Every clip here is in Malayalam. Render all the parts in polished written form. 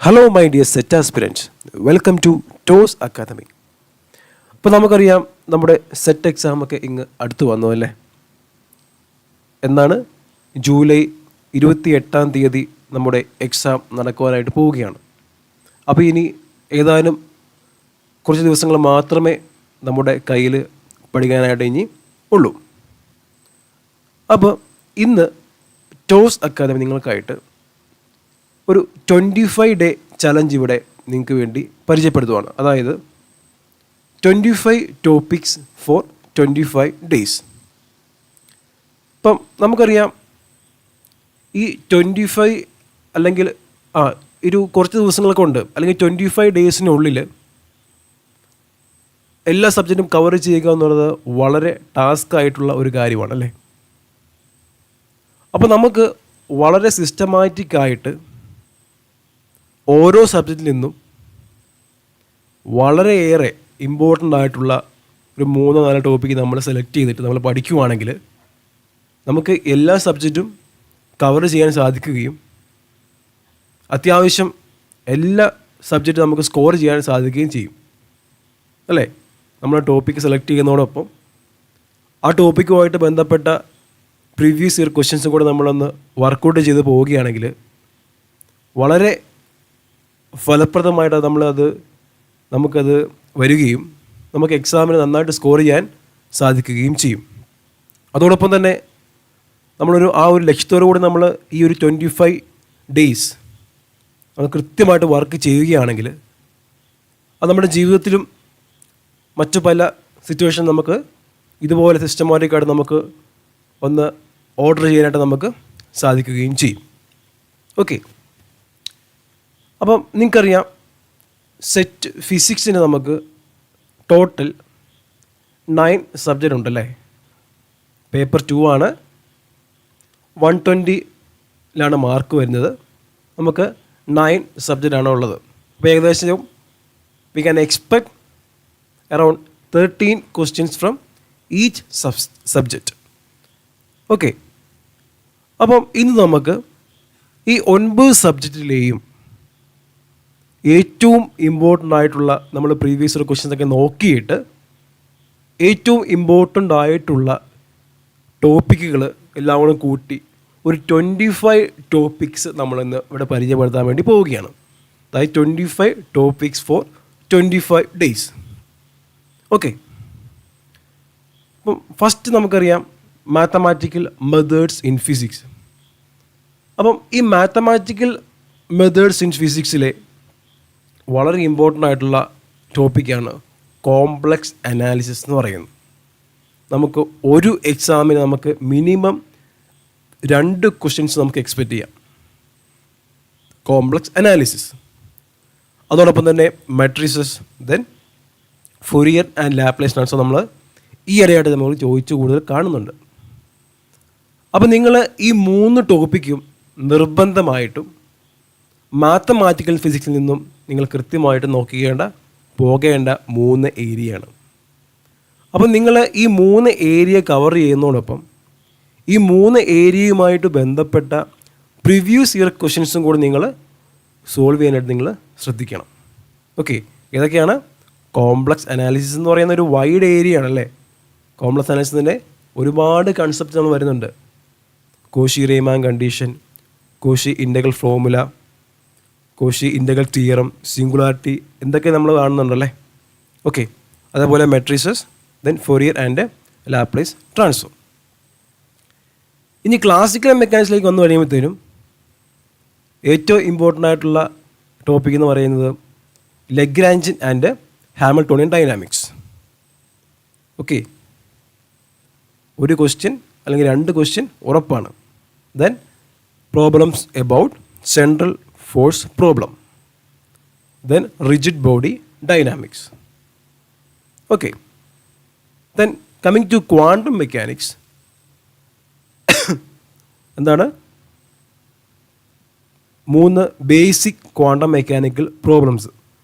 Hello my dear SET aspirants, welcome to ടോസ് അക്കാദമി. അപ്പോൾ നമുക്കറിയാം നമ്മുടെ സെറ്റ് എക്സാമൊക്കെ ഇങ്ങ് അടുത്ത് വന്നു അല്ലേ. എന്നാണ് ജൂലൈ 28 നമ്മുടെ എക്സാം നടക്കുവാനായിട്ട് പോവുകയാണ്. അപ്പോൾ ഇനി ഏതാനും കുറച്ച് ദിവസങ്ങൾ മാത്രമേ നമ്മുടെ കയ്യിൽ പഠിക്കാനായിട്ട് ഇനി ഉള്ളൂ. അപ്പോൾ ഇന്ന് ടോസ് അക്കാദമി നിങ്ങൾക്കായിട്ട് ഒരു 25 ഡേ ചലഞ്ച് ഇവിടെ നിങ്ങൾക്ക് വേണ്ടി പരിചയപ്പെടുത്തുവാണ്. അതായത് 25 ടോപ്പിക്സ് ഫോർ 25 ഡേയ്സ്. ഇപ്പം നമുക്കറിയാം ഈ 25 അല്ലെങ്കിൽ ഒരു കുറച്ച് ദിവസങ്ങൾ കൊണ്ട് അല്ലെങ്കിൽ 25 ഡേയ്സിനുള്ളിൽ എല്ലാ സബ്ജക്റ്റും കവർ ചെയ്യുക എന്നുള്ളത് വളരെ ടാസ്ക് ആയിട്ടുള്ള ഒരു കാര്യമാണ് അല്ലേ. അപ്പോൾ നമുക്ക് വളരെ സിസ്റ്റമാറ്റിക്കായിട്ട് ഓരോ സബ്ജക്റ്റിൽ നിന്നും വളരെയേറെ ഇമ്പോർട്ടൻ്റ് ആയിട്ടുള്ള ഒരു 3-4 ടോപ്പിക്ക് നമ്മൾ സെലക്ട് ചെയ്തിട്ട് നമ്മൾ പഠിക്കുവാണെങ്കിൽ നമുക്ക് എല്ലാ സബ്ജക്റ്റും കവർ ചെയ്യാൻ സാധിക്കുകയും അത്യാവശ്യം എല്ലാ സബ്ജക്റ്റും നമുക്ക് സ്കോർ ചെയ്യാൻ സാധിക്കുകയും ചെയ്യും അല്ലേ. നമ്മൾ ടോപ്പിക്ക് സെലക്ട് ചെയ്യുന്നതോടൊപ്പം ആ ടോപ്പിക്കുമായിട്ട് ബന്ധപ്പെട്ട പ്രീവിയസ് ഇയർ ക്വസ്റ്റ്യൻസും കൂടെ നമ്മളൊന്ന് വർക്കൗട്ട് ചെയ്ത് പോവുകയാണെങ്കിൽ വളരെ ഫലപ്രദമായിട്ട് നമുക്കത് വരികയും നമുക്ക് എക്സാമിന് നന്നായിട്ട് സ്കോർ ചെയ്യാൻ സാധിക്കുകയും ചെയ്യും. അതോടൊപ്പം തന്നെ ആ ഒരു ലക്ഷ്യത്തോടു കൂടി നമ്മൾ ഈ ഒരു 25 ഡേയ്സ് നമ്മൾ കൃത്യമായിട്ട് വർക്ക് ചെയ്യുകയാണെങ്കിൽ അത് നമ്മുടെ ജീവിതത്തിലും മറ്റു പല സിറ്റുവേഷൻ നമുക്ക് ഇതുപോലെ സിസ്റ്റമാറ്റിക്കായിട്ട് നമുക്ക് ഒന്ന് ഓർഡർ ചെയ്യാനായിട്ട് നമുക്ക് സാധിക്കുകയും ചെയ്യും. ഓക്കെ, അപ്പം നിങ്ങൾക്കറിയാം സെറ്റ് ഫിസിക്സിന് നമുക്ക് ടോട്ടൽ 9 സബ്ജക്റ്റ് ഉണ്ടല്ലേ. പേപ്പർ 2 ആണ്, 120 മാർക്ക് വരുന്നത്. നമുക്ക് 9 സബ്ജക്റ്റാണ് ഉള്ളത്. അപ്പോൾ ഏകദേശം we can expect around 13 questions from each subject. Okay, അപ്പം ഇന്ന് നമുക്ക് ഈ 9 സബ്ജക്റ്റിലെയും ഏറ്റവും ഇമ്പോർട്ടൻ്റ് ആയിട്ടുള്ള നമ്മൾ പ്രീവിയസ് ഇയർ ക്വസ്റ്റ്യൻസൊക്കെ നോക്കിയിട്ട് ഏറ്റവും ഇമ്പോർട്ടൻ്റ് ആയിട്ടുള്ള ടോപ്പിക്കുകൾ എല്ലാം കൂടെ കൂട്ടി ഒരു 25 ടോപ്പിക്സ് നമ്മളിന്ന് ഇവിടെ പരിചയപ്പെടുത്താൻ വേണ്ടി പോവുകയാണ്. അതായത് 25 ടോപ്പിക്സ് ഫോർ 25 ഡേയ്സ്. ഓക്കെ, അപ്പം ഫസ്റ്റ് നമുക്കറിയാം മാത്തമാറ്റിക്കൽ മെത്തേഡ്സ് ഇൻ ഫിസിക്സ്. അപ്പം ഈ മാത്തമാറ്റിക്കൽ മെത്തേഡ്സ് ഇൻ ഫിസിക്സിലെ വളരെ ഇമ്പോർട്ടൻ്റ് ആയിട്ടുള്ള ടോപ്പിക്കാണ് കോംപ്ലക്സ് അനാലിസിസ് എന്ന് പറയുന്നത്. നമുക്ക് ഒരു എക്സാമിന് നമുക്ക് മിനിമം 2 ക്വസ്റ്റ്യൻസ് നമുക്ക് എക്സ്പെക്റ്റ് ചെയ്യാം. കോംപ്ലക്സ് അനാലിസിസ്, അതോടൊപ്പം തന്നെ matrices, then Fourier and Laplace transform നമ്മൾ ഈ ഇടയായിട്ട് നമ്മൾ ചോദിച്ചു കൂടുതൽ കാണുന്നുണ്ട്. അപ്പോൾ നിങ്ങൾ ഈ 3 ടോപ്പിക്കും നിർബന്ധമായിട്ടും മാത്തമാറ്റിക്കൽ ഫിസിക്സിൽ നിന്നും നിങ്ങൾ കൃത്യമായിട്ട് പോകേണ്ട 3 ഏരിയയാണ്. അപ്പം നിങ്ങൾ ഈ 3 ഏരിയ കവർ ചെയ്യുന്നതോടൊപ്പം ഈ 3 ഏരിയയുമായിട്ട് ബന്ധപ്പെട്ട പ്രിവ്യൂസ് ഇയർ ക്വസ്റ്റ്യൻസും കൂടി നിങ്ങൾ സോൾവ് ചെയ്യാനായിട്ട് നിങ്ങൾ ശ്രദ്ധിക്കണം. ഓക്കെ, ഏതൊക്കെയാണ്? കോംപ്ലക്സ് അനാലിസിസ് എന്ന് പറയുന്ന ഒരു വൈഡ് ഏരിയ ആണല്ലേ. കോംപ്ലക്സ് അനാലിസിസിൻ്റെ ഒരുപാട് കൺസെപ്റ്റ് നമ്മൾ വരുന്നുണ്ട്. Cauchy റീമാൻ condition, Cauchy integral formula, Cauchy integral theorem, singularity, എന്തൊക്കെ നമ്മൾ കാണുന്നുണ്ടല്ലേ. ഓക്കെ, അതേപോലെ matrices, then Fourier and Laplace transform. ഇനി ക്ലാസിക്കൽ മെക്കാനിക്സിലേക്ക് വന്നു കഴിയുമ്പോഴത്തേനും ഏറ്റവും ഇമ്പോർട്ടൻ്റ് ആയിട്ടുള്ള ടോപ്പിക് എന്ന് പറയുന്നത് Lagrangian and Hamiltonian dynamics. Okay, ഒരു ക്വസ്റ്റ്യൻ അല്ലെങ്കിൽ 2 ക്വസ്റ്റ്യൻ ഉറപ്പാണ്. Then problems about central force problem, then rigid body dynamics. Okay, then coming to quantum mechanics, എന്താണ് 3 ബേസിക് ക്വാണ്ടം മെക്കാനിക്കൽ പ്രോബ്ലംസ്.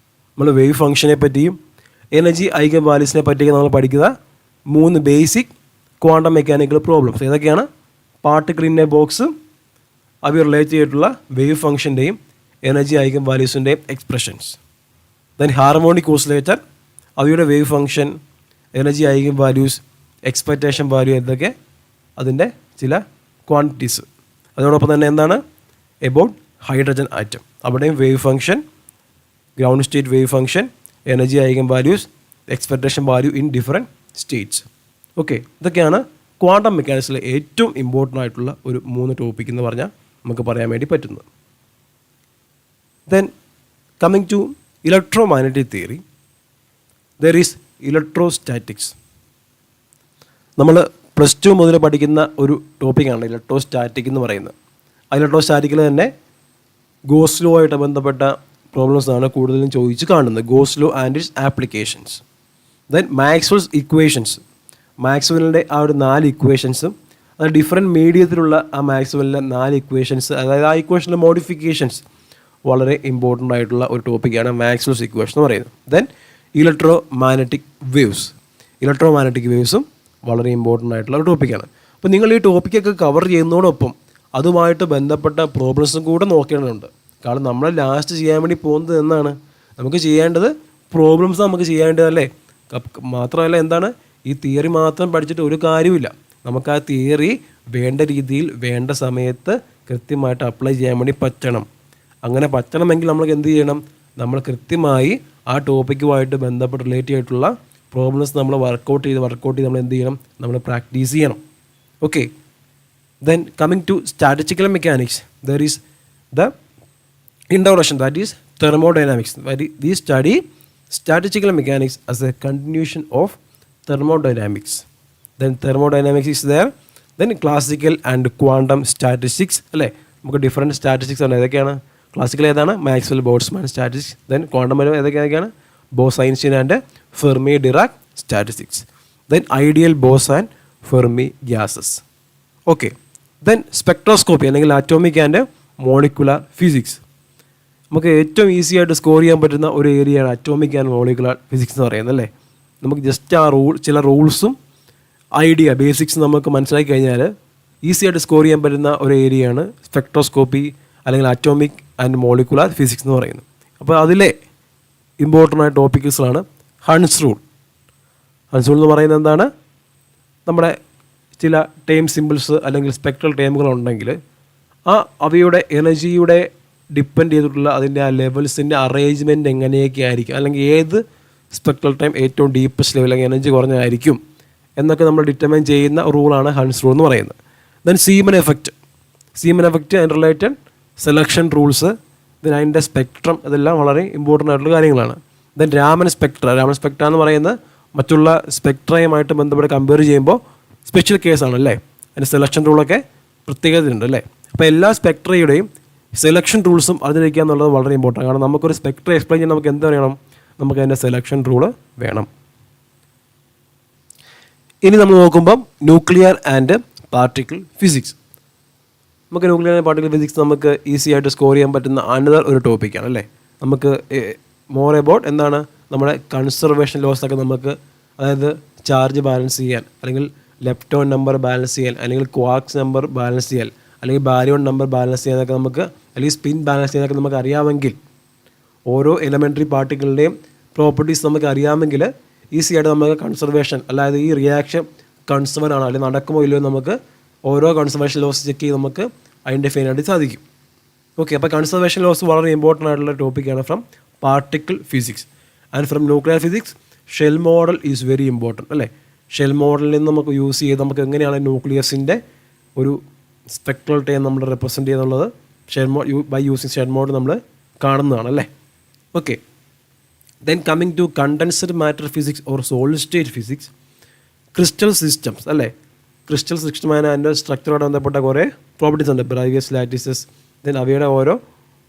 നമ്മൾ വേവ് ഫംഗ്ഷനെ പറ്റിയും എനർജി ഐഗൻ വാല്യൂസിനെ പറ്റിയൊക്കെ നമ്മൾ പഠിക്കുന്ന 3 ബേസിക് ക്വാണ്ടം മെക്കാനിക്കൽ പ്രോബ്ലംസ് ഏതൊക്കെയാണ്? പാർട്ടിക്കിൾ ഇൻ എ ബോക്സ്, അവ റിലേറ്റ് ചെയ്തിട്ടുള്ള വേവ് ഫംഗ്ഷൻ്റെയും എനർജി ഐഗൻ വാല്യൂസിൻ്റെ എക്സ്പ്രഷൻസ്. ദെൻ ഹാർമോണിക് ഓസിലേറ്റർ, അവയുടെ wave function, energy eigen values, expectation value എന്നൊക്കെ അതിൻ്റെ ചില ക്വാണ്ടിറ്റീസ്. അതോടൊപ്പം തന്നെ എന്താണ് എബൌട്ട് ഹൈഡ്രജൻ ആറ്റം, അവിടെയും wave function, ground state wave function, energy eigen values, expectation value in different States. Okay, ഇതൊക്കെയാണ് ക്വാണ്ടം മെക്കാനിക്സിലെ ഏറ്റവും ഇമ്പോർട്ടൻ്റ് ആയിട്ടുള്ള ഒരു 3 ടോപ്പിക് എന്ന് പറഞ്ഞാൽ നമുക്ക് പറയാൻ വേണ്ടി പറ്റുന്നത്. Then coming to electromagnetic theory, there is electrostatics. നമ്മൾ +2 മുതൽ പഠിക്കുന്ന ഒരു ടോപ്പിക്കാണ് ഇലക്ട്രോസ്റ്റാറ്റിക് എന്ന് പറയുന്നത്. ആ ഇലക്ട്രോസ്റ്റാറ്റിക്കിൽ തന്നെ ഗോസ് ലോ ആയിട്ട് ബന്ധപ്പെട്ട പ്രോബ്ലംസാണ് കൂടുതലും ചോദിച്ച് കാണുന്നത്, Gauss law and its applications. Then Maxwell's equations, മാക്സ്വെല്ലിൻ്റെ ആ ഒരു 4 ഇക്വേഷൻസും അത് ഡിഫറെൻറ്റ് മീഡിയത്തിലുള്ള ആ മാക്സ്വെല്ലിൻ്റെ 4 ഇക്വേഷൻസ്, അതായത് ആ ഇക്വേഷനിലെ മോഡിഫിക്കേഷൻസ് വളരെ ഇമ്പോർട്ടൻ്റ് ആയിട്ടുള്ള ഒരു ടോപ്പിക്കാണ് മാക്സ്വെൽസ് ഇക്വേഷൻ എന്ന് പറയുന്നത്. Then electromagnetic waves, electromagnetic വേവ്സും വളരെ ഇമ്പോർട്ടൻ്റ് ആയിട്ടുള്ള ഒരു ടോപ്പിക്കാണ്. അപ്പോൾ നിങ്ങൾ ഈ ടോപ്പിക്കൊക്കെ കവർ ചെയ്യുന്നതോടൊപ്പം അതുമായിട്ട് ബന്ധപ്പെട്ട പ്രോബ്ലംസും കൂടെ നോക്കേണ്ടതുണ്ട്. കാരണം നമ്മൾ ലാസ്റ്റ് ചെയ്യാൻ വേണ്ടി പോകുന്നത് എന്നാണ്, നമുക്ക് ചെയ്യേണ്ടത് പ്രോബ്ലംസ് നമുക്ക് ചെയ്യേണ്ടതല്ലേ. മാത്രമല്ല എന്താണ്, ഈ തിയറി മാത്രം പഠിച്ചിട്ട് ഒരു കാര്യമില്ല. നമുക്ക് ആ തിയറി വേണ്ട രീതിയിൽ വേണ്ട സമയത്ത് കൃത്യമായിട്ട് അപ്ലൈ ചെയ്യാൻ വേണ്ടി പറ്റണം. അങ്ങനെ പറ്റണമെങ്കിൽ നമ്മൾ എന്ത് ചെയ്യണം, നമ്മൾ കൃത്യമായി ആ ടോപ്പിക്കുമായിട്ട് ബന്ധപ്പെട്ട് റിലേറ്റ് ആയിട്ടുള്ള പ്രോബ്ലംസ് നമ്മൾ വർക്കൗട്ട് ചെയ്ത് നമ്മൾ എന്ത് ചെയ്യണം, നമ്മൾ പ്രാക്ടീസ് ചെയ്യണം. Okay, then coming to statistical mechanics, there is the introduction, that is thermodynamics. We study statistical mechanics as a continuation of thermodynamics. Then thermodynamics is there. Then classical and quantum statistics, അല്ലേ, നമുക്ക് ഡിഫറെൻറ്റ് സ്റ്റാറ്റിസ്റ്റിക്സ് ആണ്. ഏതൊക്കെയാണ് ക്ലാസിക്കൽ, ഏതാണ് Maxwell Boltzmann statistics. Then quantum ഏതൊക്കെയാണ് Bose Einstein and Fermi Dirac statistics. Then ideal Bose and Fermi gases. Okay, then spectroscopy അല്ലെങ്കിൽ അറ്റോമിക് ആൻഡ് മോളിക്കുലർ ഫിസിക്സ്. നമുക്ക് ഏറ്റവും ഈസി ആയിട്ട് സ്കോർ ചെയ്യാൻ പറ്റുന്ന ഒരു ഏരിയയാണ് അറ്റോമിക് ആൻഡ് മോളിക്കുലർ ഫിസിക്സ് എന്ന് പറയുന്നത്, അല്ലേ. നമുക്ക് ജസ്റ്റ് ആ ചില റൂൾസും ബേസിക്സും നമുക്ക് മനസ്സിലാക്കി കഴിഞ്ഞാൽ ഈസി ആയിട്ട് സ്കോർ ചെയ്യാൻ പറ്റുന്ന ഒരു ഏരിയയാണ് സ്പെക്ട്രോസ്കോപ്പി അല്ലെങ്കിൽ അറ്റോമിക് ആൻഡ് മോളിക്കുലർ ഫിസിക്സ് എന്ന് പറയുന്നത്. അപ്പോൾ അതിലെ ഇമ്പോർട്ടൻ്റ് ആയ ടോപ്പിക്സാണ് ഹൺസ് റൂൾ. ഹൺസ് റൂൾ എന്ന് പറയുന്നത് എന്താണ്, നമ്മുടെ ചില ടൈം സിമ്പിൾസ് അല്ലെങ്കിൽ സ്പെക്ട്രൽ ടൈമുകളുണ്ടെങ്കിൽ അവയുടെ എനർജിയുടെ ഡിപ്പെൻഡ് ചെയ്തിട്ടുള്ള അതിൻ്റെ ആ ലെവൽസിൻ്റെ അറേഞ്ച്മെൻറ്റ് എങ്ങനെയൊക്കെ ആയിരിക്കും, അല്ലെങ്കിൽ ഏത് സ്പെക്ട്രൽ ടൈം ഏറ്റവും ഡീപ്പസ്റ്റ് ലെവൽ അല്ലെങ്കിൽ എനർജി കുറഞ്ഞായിരിക്കും എന്നൊക്കെ നമ്മൾ ഡിറ്റർമൈൻ ചെയ്യുന്ന റൂളാണ് ഹൺസ് റൂൾ എന്ന് പറയുന്നത്. Then Zeeman effect and related selection rules, then അതിൻ്റെ സ്പെക്ട്രം, ഇതെല്ലാം വളരെ ഇമ്പോർട്ടൻ്റ് ആയിട്ടുള്ള കാര്യങ്ങളാണ്. ദെൻ രാമൻ സ്പെക്ട്ര എന്ന് പറയുന്നത് മറ്റുള്ള സ്പെക്ട്രയുമായിട്ട് ബന്ധപ്പെട്ട് കമ്പയർ ചെയ്യുമ്പോൾ സ്പെഷ്യൽ കേസാണ്, അല്ലേ. അതിൻ്റെ സെലക്ഷൻ റൂളൊക്കെ പ്രത്യേകതയുണ്ട്, അല്ലേ. അപ്പോൾ എല്ലാ സ്പെക്ട്രയുടെയും സെലക്ഷൻ റൂൾസും അറിഞ്ഞിരിക്കുക എന്നുള്ളത് വളരെ ഇമ്പോർട്ടൻ്റ്. കാരണം നമുക്കൊരു സ്പെക്ട്ര എക്സ്പ്ലെയിൻ ചെയ്യാൻ നമുക്ക് എന്ത് വേണം, നമുക്ക് അതിൻ്റെ സെലക്ഷൻ റൂള് വേണം. ഇനി നമ്മൾ നോക്കുമ്പം ന്യൂക്ലിയർ ആൻഡ് പാർട്ടിക്കിൾ ഫിസിക്സ്. നമുക്ക് ന്യൂക്ലിയർ ആൻഡ് പാർട്ടിക്കിൾ ഫിസിക്സ് നമുക്ക് ഈസി ആയിട്ട് സ്കോർ ചെയ്യാൻ പറ്റുന്ന അനദർ ഒരു ടോപ്പിക്കാണ്, അല്ലേ. നമുക്ക് മോർ എബൌട്ട് എന്താണ്, നമ്മുടെ കൺസർവേഷൻ ലോസ് ഒക്കെ നമുക്ക്, അതായത് ചാർജ് ബാലൻസ് ചെയ്യാൻ, അല്ലെങ്കിൽ ലെപ്റ്റോൺ നമ്പർ ബാലൻസ് ചെയ്യാൻ, അല്ലെങ്കിൽ ക്വാർക്സ് നമ്പർ ബാലൻസ് ചെയ്യാൻ, അല്ലെങ്കിൽ ബാരിയോൺ നമ്പർ ബാലൻസ് ചെയ്യാനൊക്കെ നമുക്ക്, അല്ലെങ്കിൽ സ്പിൻ ബാലൻസ് ചെയ്യാനൊക്കെ നമുക്ക് അറിയാമെങ്കിൽ, ഓരോ എലമെൻ്ററി പാർട്ടിക്കിളിൻ്റെയും പ്രോപ്പർട്ടീസ് നമുക്ക് അറിയാമെങ്കിൽ ഈസി ആയിട്ട് നമുക്ക് കൺസർവേഷൻ, അതായത് ഈ റിയാക്ഷൻ കൺസേർവ് ആണോ അല്ലെങ്കിൽ നടക്കുമോ ഇല്ലയോ നമുക്ക് ഓരോ കൺസർവേഷൻ ലോസ് ചെക്ക് ചെയ്ത് നമുക്ക് ഐഡൻറ്റിഫൈ ചെയ്യാനായിട്ട് സാധിക്കും. ഓക്കെ, അപ്പോൾ കൺസർവേഷൻ ലോസ് വളരെ ഇമ്പോർട്ടൻ്റ് ആയിട്ടുള്ള ടോപ്പിക്കാണ് from particle physics. And from nuclear physics shell model is very important, അല്ലേ. ഷെൽ മോഡലിൽ നിന്ന് നമുക്ക് യൂസ് ചെയ്ത് നമുക്ക് എങ്ങനെയാണ് ന്യൂക്ലിയസിൻ്റെ ഒരു സ്പെക്ട്രൽ ടൈം നമ്മൾ റെപ്രസെൻറ്റ് ചെയ്യുന്നുള്ളത് ബൈ യൂസിങ് ഷെൽ മോഡൽ നമ്മൾ കാണുന്നതാണ്, അല്ലേ. Okay, then coming to condensed matter physics or solid state physics, crystal systems, അല്ലേ. ക്രിസ്റ്റൽ സിസ്റ്റം അതിൻ്റെ സ്ട്രക്ചറോട് ബന്ധപ്പെട്ട കുറേ പ്രോപ്പർട്ടീസ് ഉണ്ട്, ബ്രൈവിയസ് ലാറ്റിസസ്. ദെൻ അവയുടെ ഓരോ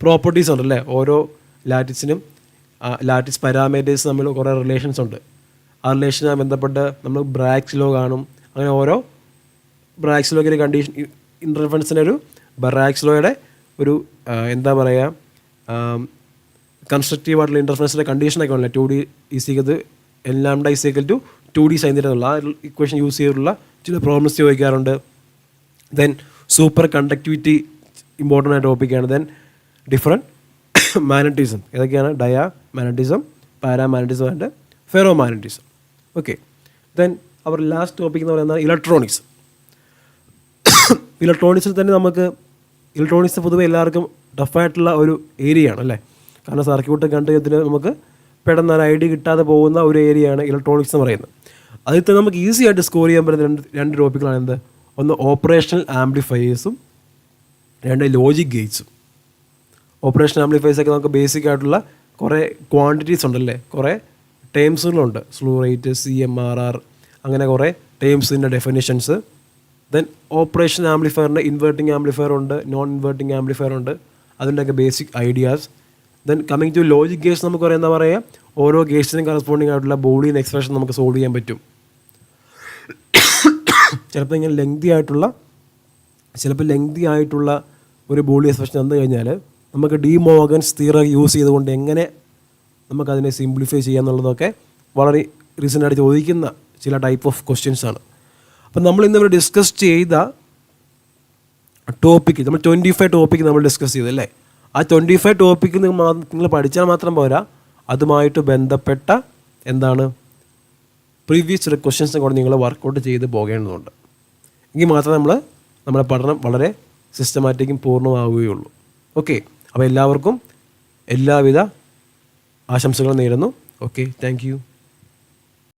പ്രോപ്പർട്ടീസ് ഉണ്ട്, അല്ലേ. ഓരോ ലാറ്റിസിനും ലാറ്റിസ് പാരാമീറ്റേഴ്സ് തമ്മിൽ കുറേ റിലേഷൻസ് ഉണ്ട്. ആ റിലേഷനുമായി ബന്ധപ്പെട്ട് നമ്മൾ ബ്രാഗ്സ് ലോ കാണും. അങ്ങനെ ഓരോ ബ്രാഗ്സ് ലോയുടെ കണ്ടീഷൻ ഇൻ്റർഫറൻസിനൊരു ബ്രാഗ്സ് ലോയുടെ ഒരു എന്താ പറയുക, കൺസ്ട്രക്റ്റീവ് ആയിട്ടുള്ള ഇൻ്റർഫറൻസിൻ്റെ കണ്ടീഷനൊക്കെ ഉണ്ടല്ലോ. 2D ഈസിക്കത് lambda is equal to 2D sine theta എന്നുള്ള ആ ഇക്വേഷൻ യൂസ് ചെയ്തിട്ടുള്ള ചില പ്രോബ്ലംസ് ചോദിക്കാറുണ്ട്. ദെൻ സൂപ്പർ കണ്ടക്ടിവിറ്റി ഇമ്പോർട്ടൻ്റ് ആയ ടോപ്പിക്കാണ്. Then different magnetism. ഏതൊക്കെയാണ്? Diamagnetism, paramagnetism and ferromagnetism. Okay, then our last topic എന്ന് പറയുന്നത് ഇലക്ട്രോണിക്സ്. ഇലക്ട്രോണിക്സിൽ തന്നെ നമുക്ക് ഇലക്ട്രോണിക്സ് പൊതുവെ എല്ലാവർക്കും ടഫായിട്ടുള്ള ഒരു ഏരിയയാണ് അല്ലേ. കാരണം സർക്യൂട്ട് കണ്ട് ഇതിന് നമുക്ക് പെട്ടെന്ന് ഒരു ഐഡിയ കിട്ടാതെ പോകുന്ന ഒരു ഏരിയയാണ് ഇലക്ട്രോണിക്സ് എന്ന് പറയുന്നത്. അതിൽ തന്നെ നമുക്ക് ഈസി ആയിട്ട് സ്കോർ ചെയ്യാൻ പറ്റുന്ന രണ്ട് ടോപ്പിക്കുകളാണ് എന്ത്? ഒന്ന് ഓപ്പറേഷണൽ ആംപ്ലിഫയേഴ്സും, രണ്ട് ലോജിക് ഗേറ്റ്സും. ഓപ്പറേഷണൽ ആംപ്ലിഫയേഴ്സൊക്കെ നമുക്ക് ബേസിക് ആയിട്ടുള്ള കുറേ ക്വാണ്ടിറ്റീസ് ഉണ്ടല്ലേ, കുറേ ടേംസുകളുണ്ട്. സ്ലൂ റേറ്റ്, CMRR, അങ്ങനെ കുറേ ടേംസിൻ്റെ ഡെഫിനിഷൻസ്. ദെൻ ഓപ്പറേഷൻ ആംപ്ലിഫയറിൻ്റെ ഇൻവേർട്ടിംഗ് ആംപ്ലിഫയർ ഉണ്ട്, നോൺ ഇൻവേർട്ടിംഗ് ആംപ്ലിഫയർ ഉണ്ട്, അതിൻ്റെയൊക്കെ basic ideas. Then coming to logic gates, നമുക്ക് എന്താ പറയുക, ഓരോ ഗേറ്റ്സിനും കറസ്പോണ്ടിങ് ആയിട്ടുള്ള ബോളിയൻ എക്സ്പ്രഷൻ നമുക്ക് സോൾവ് ചെയ്യാൻ പറ്റും. ചിലപ്പോൾ ഇങ്ങനെ ലെങ്തി ആയിട്ടുള്ള ഒരു ബോളിയൻ എക്സ്പ്രഷൻ തന്നു കഴിഞ്ഞാൽ നമുക്ക് ഡി മോർഗൻസ് തിയറം യൂസ് ചെയ്തുകൊണ്ട് എങ്ങനെ നമുക്കതിനെ സിംപ്ലിഫൈ ചെയ്യാന്നുള്ളതൊക്കെ വളരെ റീസെൻ്റായിട്ട് ചോദിക്കുന്ന ചില ടൈപ്പ് ഓഫ് ക്വസ്റ്റ്യൻസ് ആണ്. അപ്പം നമ്മൾ ഇന്നിവിടെ ഡിസ്കസ് ചെയ്ത ടോപ്പിക്ക്, നമ്മൾ 25 ടോപ്പിക്ക് നമ്മൾ ഡിസ്കസ് ചെയ്തല്ലേ. ആ 25 ടോപ്പിക്ക് നിങ്ങൾ പഠിച്ചാൽ മാത്രം പോരാ, അതുമായിട്ട് ബന്ധപ്പെട്ട എന്താണ് പ്രീവിയസ് ചില ക്വസ്റ്റ്യൻസും കൂടെ നിങ്ങൾ വർക്കൗട്ട് ചെയ്ത് പോകേണ്ടതുണ്ട്. എങ്കിൽ മാത്രമേ നമ്മുടെ പഠനം വളരെ സിസ്റ്റമാറ്റിക്കും പൂർണ്ണമാവുകയുള്ളൂ. ഓക്കെ, അപ്പോൾ എല്ലാവർക്കും എല്ലാവിധ ആശംസകളും നേരുന്നു. Okay, thank you.